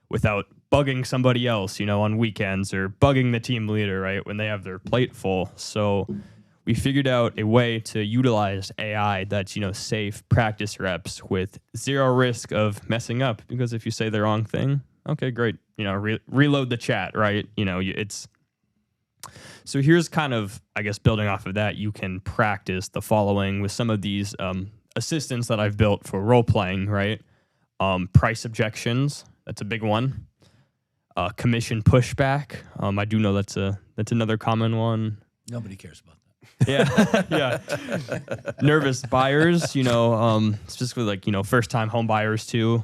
without bugging somebody else, on weekends, or bugging the team leader, right, when they have their plate full. So we figured out a way to utilize AI that's, safe practice reps with zero risk of messing up. Because if you say the wrong thing, okay, great. Reload the chat, right? It's... So here's kind of, I guess, building off of that, you can practice the following with some of these assistants that I've built for role playing, right? Price objections, that's a big one. Commission pushback, I do know that's another common one. Nobody cares about that. Yeah. Nervous buyers, specifically like, first time home buyers too.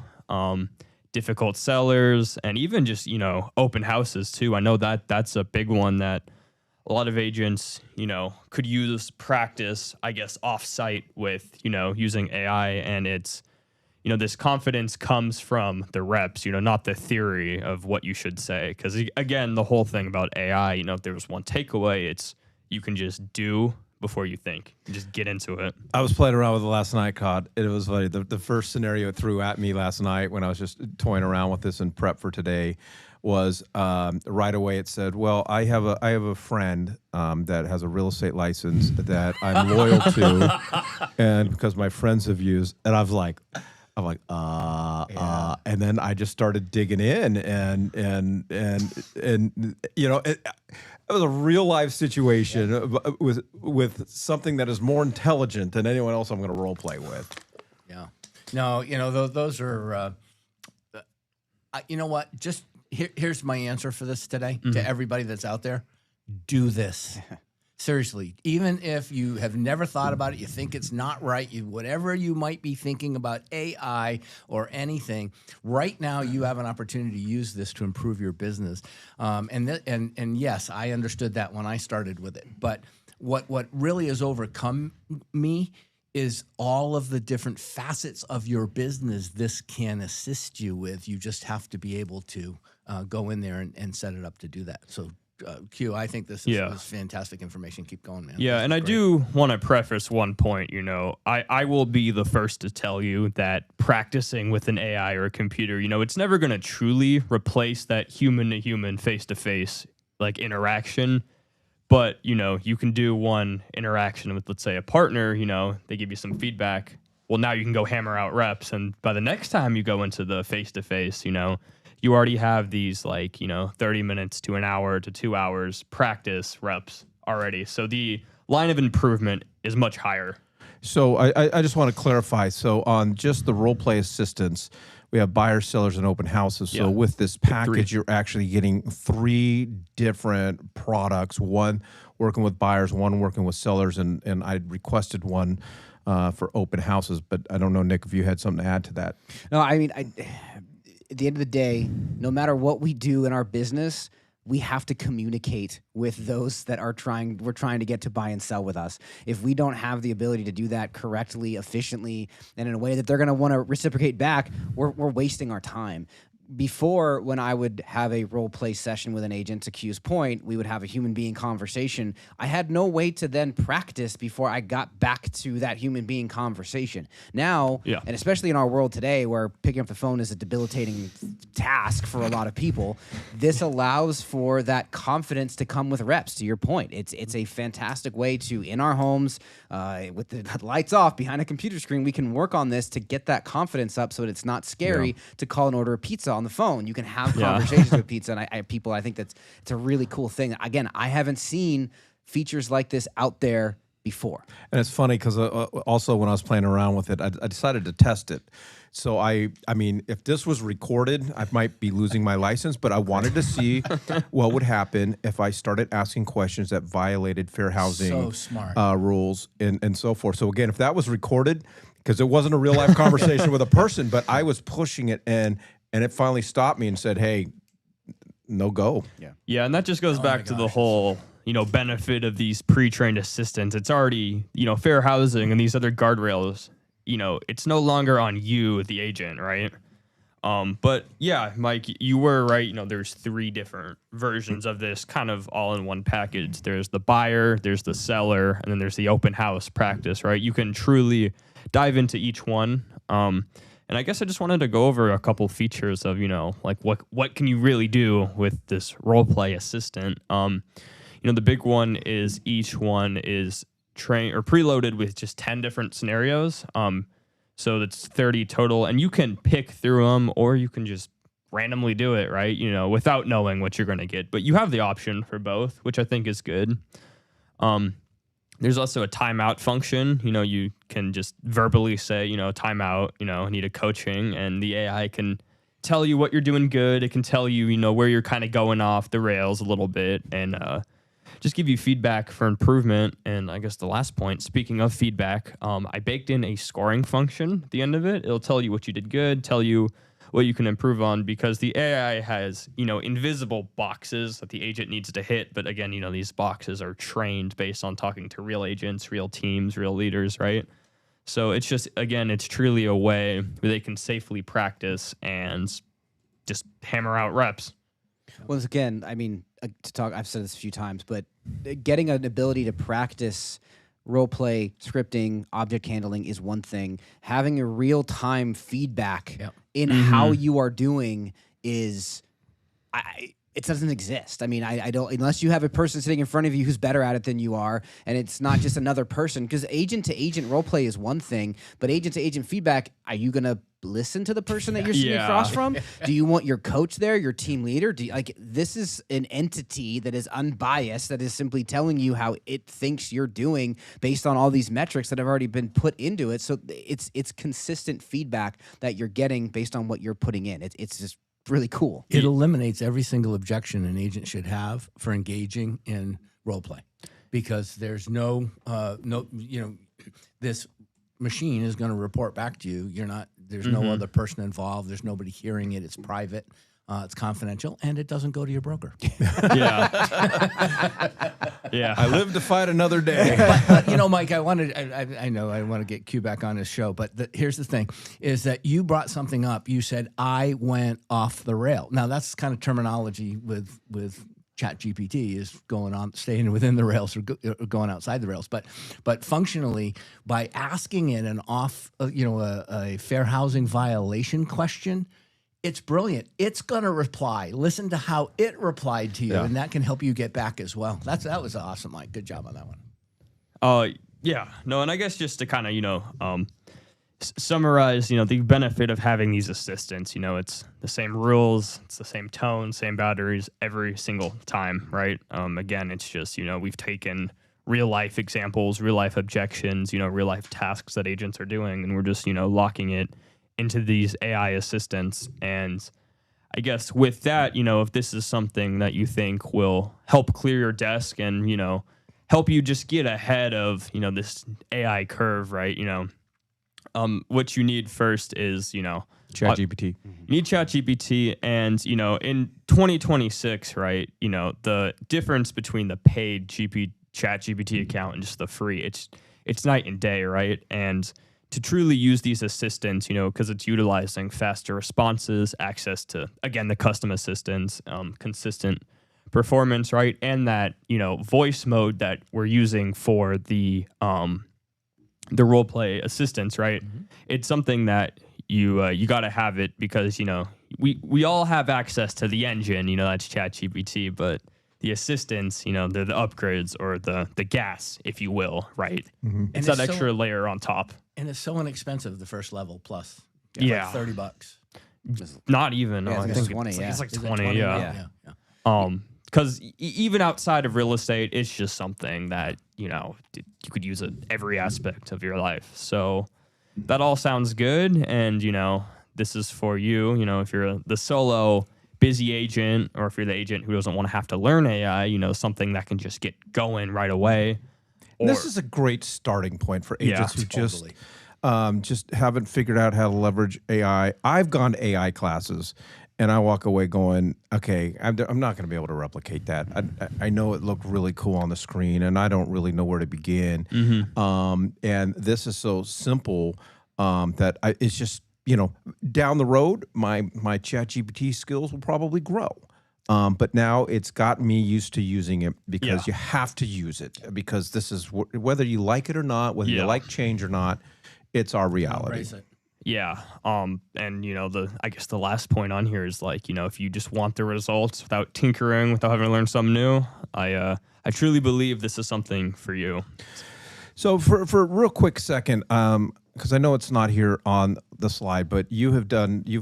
Difficult sellers, and even just, open houses too. I know that's a big one that a lot of agents, could use practice, I guess, off-site with, using AI. And it's, this confidence comes from the reps, not the theory of what you should say. Because, again, the whole thing about AI, if there was one takeaway, it's you can just do before you think. Just get into it. I was playing around with it last night, Todd. It was funny. The first scenario it threw at me last night when I was just toying around with this in prep for today was right away it said, well, I have a friend that has a real estate license that I'm loyal to, and because my friends have used, and I'm like, and then I just started digging in, and it was a real life situation with something that is more intelligent than anyone else I'm going to role play with. Yeah. No, those are, you know what? Just here's my answer for this today to everybody that's out there. Do this. Seriously, even if you have never thought about it, you think it's not right, whatever you might be thinking about AI or anything, right now you have an opportunity to use this to improve your business. And yes, I understood that when I started with it. But what really has overcome me is all of the different facets of your business this can assist you with. You just have to be able to go in there and set it up to do that. So Q, I think this is fantastic information. Keep going, man. Yeah, and I do want to preface one point. I will be the first to tell you that practicing with an AI or a computer, it's never going to truly replace that human-to-human, face-to-face like interaction. But, you can do one interaction with, let's say, a partner, they give you some feedback. Well, now you can go hammer out reps. And by the next time you go into the face-to-face, you already have these 30 minutes to an hour to 2 hours practice reps already. So the line of improvement is much higher. So I just want to clarify. So on just the role play assistance, we have buyers, sellers, and open houses. So with this package, you're actually getting 3 different products, one working with buyers, one working with sellers, and I requested one for open houses, but I don't know, Nick, if you had something to add to that. No, I mean, at the end of the day, no matter what we do in our business, we have to communicate with those that we're trying to get to buy and sell with us. If we don't have the ability to do that correctly, efficiently, and in a way that they're going to want to reciprocate back, we're wasting our time. before, when I would have a role play session with an agent, to Q's point, we would have a human being conversation. I had no way to then practice before I got back to that human being conversation. Now, and especially in our world today where picking up the phone is a debilitating task for a lot of people, this allows for that confidence to come with reps, to your point. It's a fantastic way to, in our homes, with the lights off behind a computer screen, we can work on this to get that confidence up so that it's not scary to call and order a pizza on the phone. You can have conversations with pizza, and I think it's a really cool thing. Again, I haven't seen features like this out there before. And it's funny because also when I was playing around with it, I decided to test it. So I mean, if this was recorded, I might be losing my license, but I wanted to see what would happen if I started asking questions that violated fair housing rules and so forth. So again, if that was recorded, because it wasn't a real life conversation with a person, but I was pushing it and it finally stopped me and said, hey, no go. Yeah, and that just goes back to the whole, benefit of these pre-trained assistants. It's already, fair housing and these other guardrails, it's no longer on you, the agent, right? But yeah, Mike, you were right. There's 3 different versions of this kind of all in one package. There's the buyer, there's the seller, and then there's the open house practice, right? You can truly dive into each one. And I guess I just wanted to go over a couple features of, like what can you really do with this role play assistant? The big one is each one is trained or preloaded with just 10 different scenarios. So that's 30 total, and you can pick through them or you can just randomly do it, right? Without knowing what you're going to get, but you have the option for both, which I think is good. There's also a timeout function. You can just verbally say, timeout, I need a coaching, and the AI can tell you what you're doing good. It can tell you, where you're kind of going off the rails a little bit, and just give you feedback for improvement. And I guess the last point, speaking of feedback, I baked in a scoring function at the end of it. It'll tell you what you did good, tell you what you can improve on, because the AI has, invisible boxes that the agent needs to hit. But again, these boxes are trained based on talking to real agents, real teams, real leaders, right? So it's just, again, it's truly a way where they can safely practice and just hammer out reps. Once again, I mean, I've said this a few times, but getting an ability to practice role play, scripting, object handling is one thing. Having a real-time feedback in how you are doing is, it doesn't exist. I mean, I don't, unless you have a person sitting in front of you who's better at it than you are, and it's not just another person, because agent-to-agent role play is one thing, but agent-to-agent feedback, are you going to listen to the person that you're sitting across from? Do you want your coach there, your team leader? This is an entity that is unbiased, that is simply telling you how it thinks you're doing based on all these metrics that have already been put into it. So it's consistent feedback that you're getting based on what you're putting in. It's just really cool. It eliminates every single objection an agent should have for engaging in role play, because there's this machine is going to report back to you. There's no other person involved. There's nobody hearing it. It's private. It's confidential, and it doesn't go to your broker. Yeah. I live to fight another day. But Mike, I want to get Q back on his show, but here's the thing, is that you brought something up. You said, I went off the rail. Now, that's kind of terminology with ChatGPT is staying within the rails or going outside the rails. But functionally, by asking it a fair housing violation question, it's brilliant. It's going to reply. Listen to how it replied to you, and that can help you get back as well. That was awesome, Mike. Good job on that one. Yeah. No, and I guess just to kind of, summarize, the benefit of having these assistants, it's the same rules, it's the same tone, same boundaries every single time, right? Again, it's just, we've taken real life examples, real life objections, real life tasks that agents are doing, and we're just, locking it into these AI assistants. And I guess with that, if this is something that you think will help clear your desk and, help you just get ahead of, this AI curve, right? What you need first is, ChatGPT. You need ChatGPT, and, in 2026, right, the difference between the paid ChatGPT account and just the free, it's night and day, right? And to truly use these assistants, because it's utilizing faster responses, access to, again, the custom assistants, consistent performance, right? And that, voice mode that we're using for the role play assistants, right? Mm-hmm. It's something that you got to have it because, we all have access to the engine, that's ChatGPT, but the assistants, they're the upgrades or the gas, if you will, right? Mm-hmm. It's that extra layer on top. And it's so inexpensive, the first level plus. Yeah. Like $30. Not even. Yeah, I think 20, it's like 20, yeah. Because even outside of real estate, it's just something that, you could use it every aspect of your life. So that all sounds good. And, this is for you, if you're the solo busy agent, or if you're the agent who doesn't want to have to learn AI, something that can just get going right away. This is a great starting point for agents who just haven't figured out how to leverage AI. I've gone to AI classes, and I walk away going, okay, I'm not going to be able to replicate that. I know it looked really cool on the screen, and I don't really know where to begin. Mm-hmm. And this is so simple that it's just, down the road, my ChatGPT skills will probably grow. But now it's got me used to using it because you have to use it, because this is whether you like it or not, whether you like change or not, it's our reality. Embrace it. Yeah. And I guess the last point on here is like, if you just want the results without tinkering, without having to learn something new, I truly believe this is something for you. So for a real quick second, because I know it's not here on the slide, but you've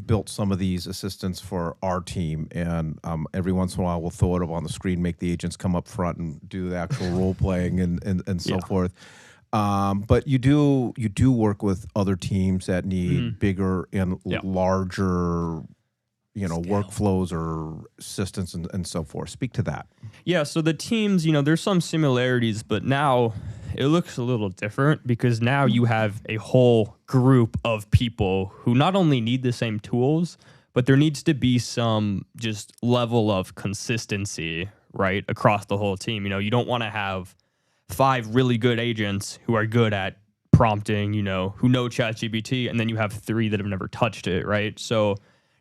built some of these assistants for our team, and every once in a while we'll throw it up on the screen, make the agents come up front and do the actual role playing and so forth. But you do work with other teams that need bigger and larger, workflows or assistants and so forth. Speak to that. Yeah. So the teams, there's some similarities, but now it looks a little different because now you have a whole group of people who not only need the same tools, but there needs to be some just level of consistency, right, across the whole team. You don't want to have 5 really good agents who are good at prompting, who know ChatGPT, and then you have 3 that have never touched it, right? So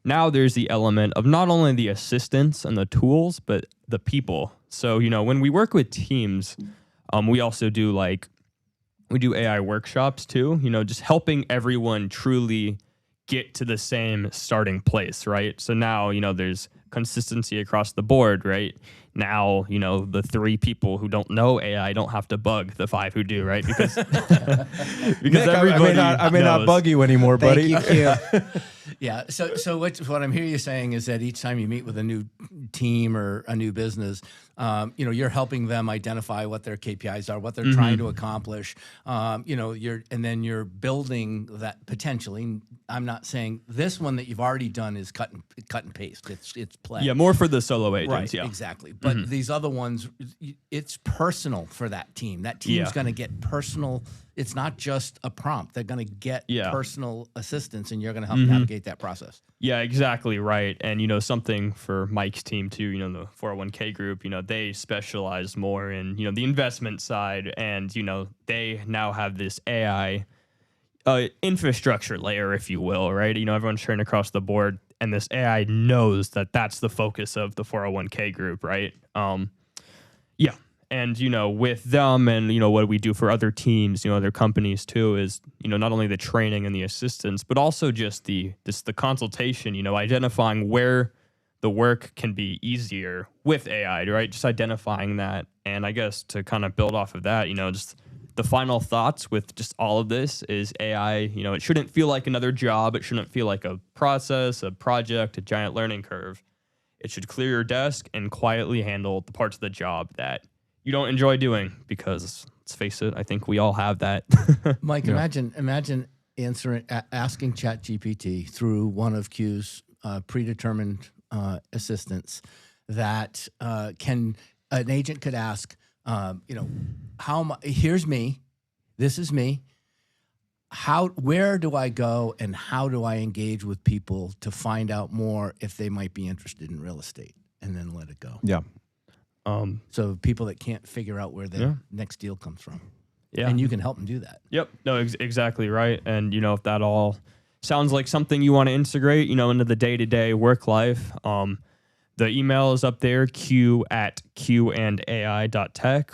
now there's the element of not only the assistants and the tools, but the people. So, when we work with teams, we also do AI workshops too, just helping everyone truly get to the same starting place, right? So now, there's consistency across the board, right? Now, the 3 people who don't know AI don't have to bug the 5 who do, right? Because Nick, I may not bug you anymore, buddy. Thank you. Yeah. So what I'm hearing you saying is that each time you meet with a new team or a new business, you're helping them identify what their KPIs are, what they're trying to accomplish. Then you're building that potentially. I'm not saying this one that you've already done is cut and paste. It's play. Yeah, more for the solo agents. Right. Yeah, exactly. But these other ones, it's personal for that team. That team's going to get personal. It's not just a prompt. They're going to get personal assistance, and you're going to help navigate that process. Yeah, exactly right. And, something for Mike's team too, the 401k group, they specialize more in, the investment side, and, they now have this AI infrastructure layer, if you will, right? Everyone's trained across the board, and this AI knows that that's the focus of the 401k group, right? Yeah. And, with them and, what we do for other teams, other companies too, is, not only the training and the assistance, but also just the consultation, identifying where the work can be easier with AI, right? Just identifying that. And I guess to kind of build off of that, just the final thoughts with just all of this is AI, it shouldn't feel like another job. It shouldn't feel like a process, a project, a giant learning curve. It should clear your desk and quietly handle the parts of the job that you don't enjoy doing, because let's face it, I think we all have that. Mike, imagine asking ChatGPT through one of Q's predetermined assistants that an agent could ask, here's me, this is me. Where do I go and how do I engage with people to find out more if they might be interested in real estate, and then let it go. Yeah. So people that can't figure out where the next deal comes from. Yeah. And you can help them do that. Yep. No, exactly right. And, if that all sounds like something you want to integrate, into the day-to-day work life, the email is up there, q@qandai.tech,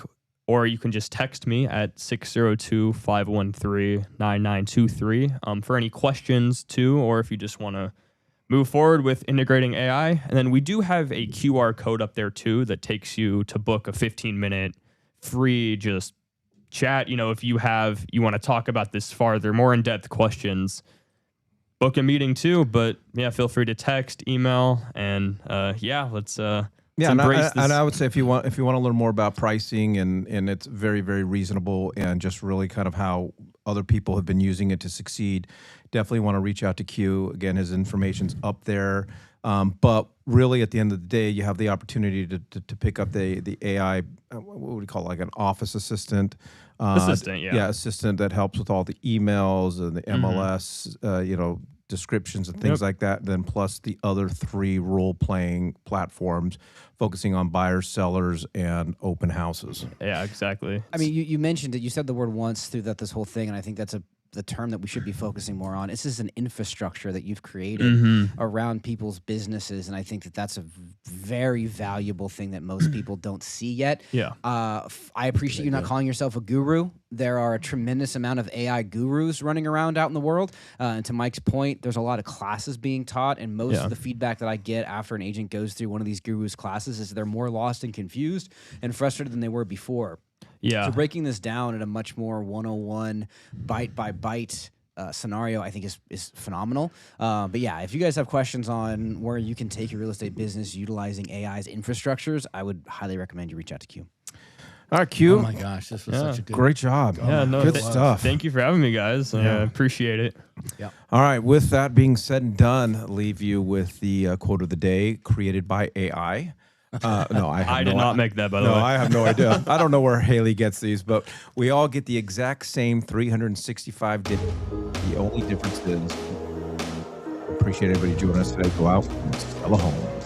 or you can just text me at 602-513-9923 for any questions too, or if you just want to move forward with integrating AI. And then we do have a QR code up there too that takes you to book a 15-minute free just chat. If you want to talk about this farther, more in-depth questions, book a meeting too. But yeah, feel free to text, email, and let's embrace this. And I would say if you want to learn more about pricing and it's very, very reasonable and just really kind of how other people have been using it to succeed, definitely want to reach out to Q. Again, his information's up there. But really, at the end of the day, you have the opportunity to pick up the AI, what would you call it, like an office assistant? Assistant that helps with all the emails and the MLS, descriptions and things like that. Then plus the other 3 role-playing platforms focusing on buyers, sellers, and open houses. Yeah, exactly. I mean, you mentioned it. You said the word once through this whole thing, and I think that's the term that we should be focusing more on. This is an infrastructure that you've created around people's businesses, and I think that's a very valuable thing that most people don't see yet. Yeah. I appreciate you not calling yourself a guru. There are a tremendous amount of AI gurus running around out in the world. And to Mike's point, there's a lot of classes being taught, and most of the feedback that I get after an agent goes through one of these gurus' classes is they're more lost and confused and frustrated than they were before. Yeah. So breaking this down at a much more 101 bite by bite scenario, I think is phenomenal. But yeah, if you guys have questions on where you can take your real estate business utilizing AI's infrastructures, I would highly recommend you reach out to Q. All right, Q. Oh my gosh, this was such a great job. Good stuff. Thank you for having me, guys. I appreciate it. Yeah. All right, with that being said and done, leave you with the quote of the day created by AI. No, I did not make that, by the way. No, I have no idea. I don't know where Haley gets these, but we all get the exact same 365 days. The only difference is, appreciate everybody joining us today. Go out and sell a home.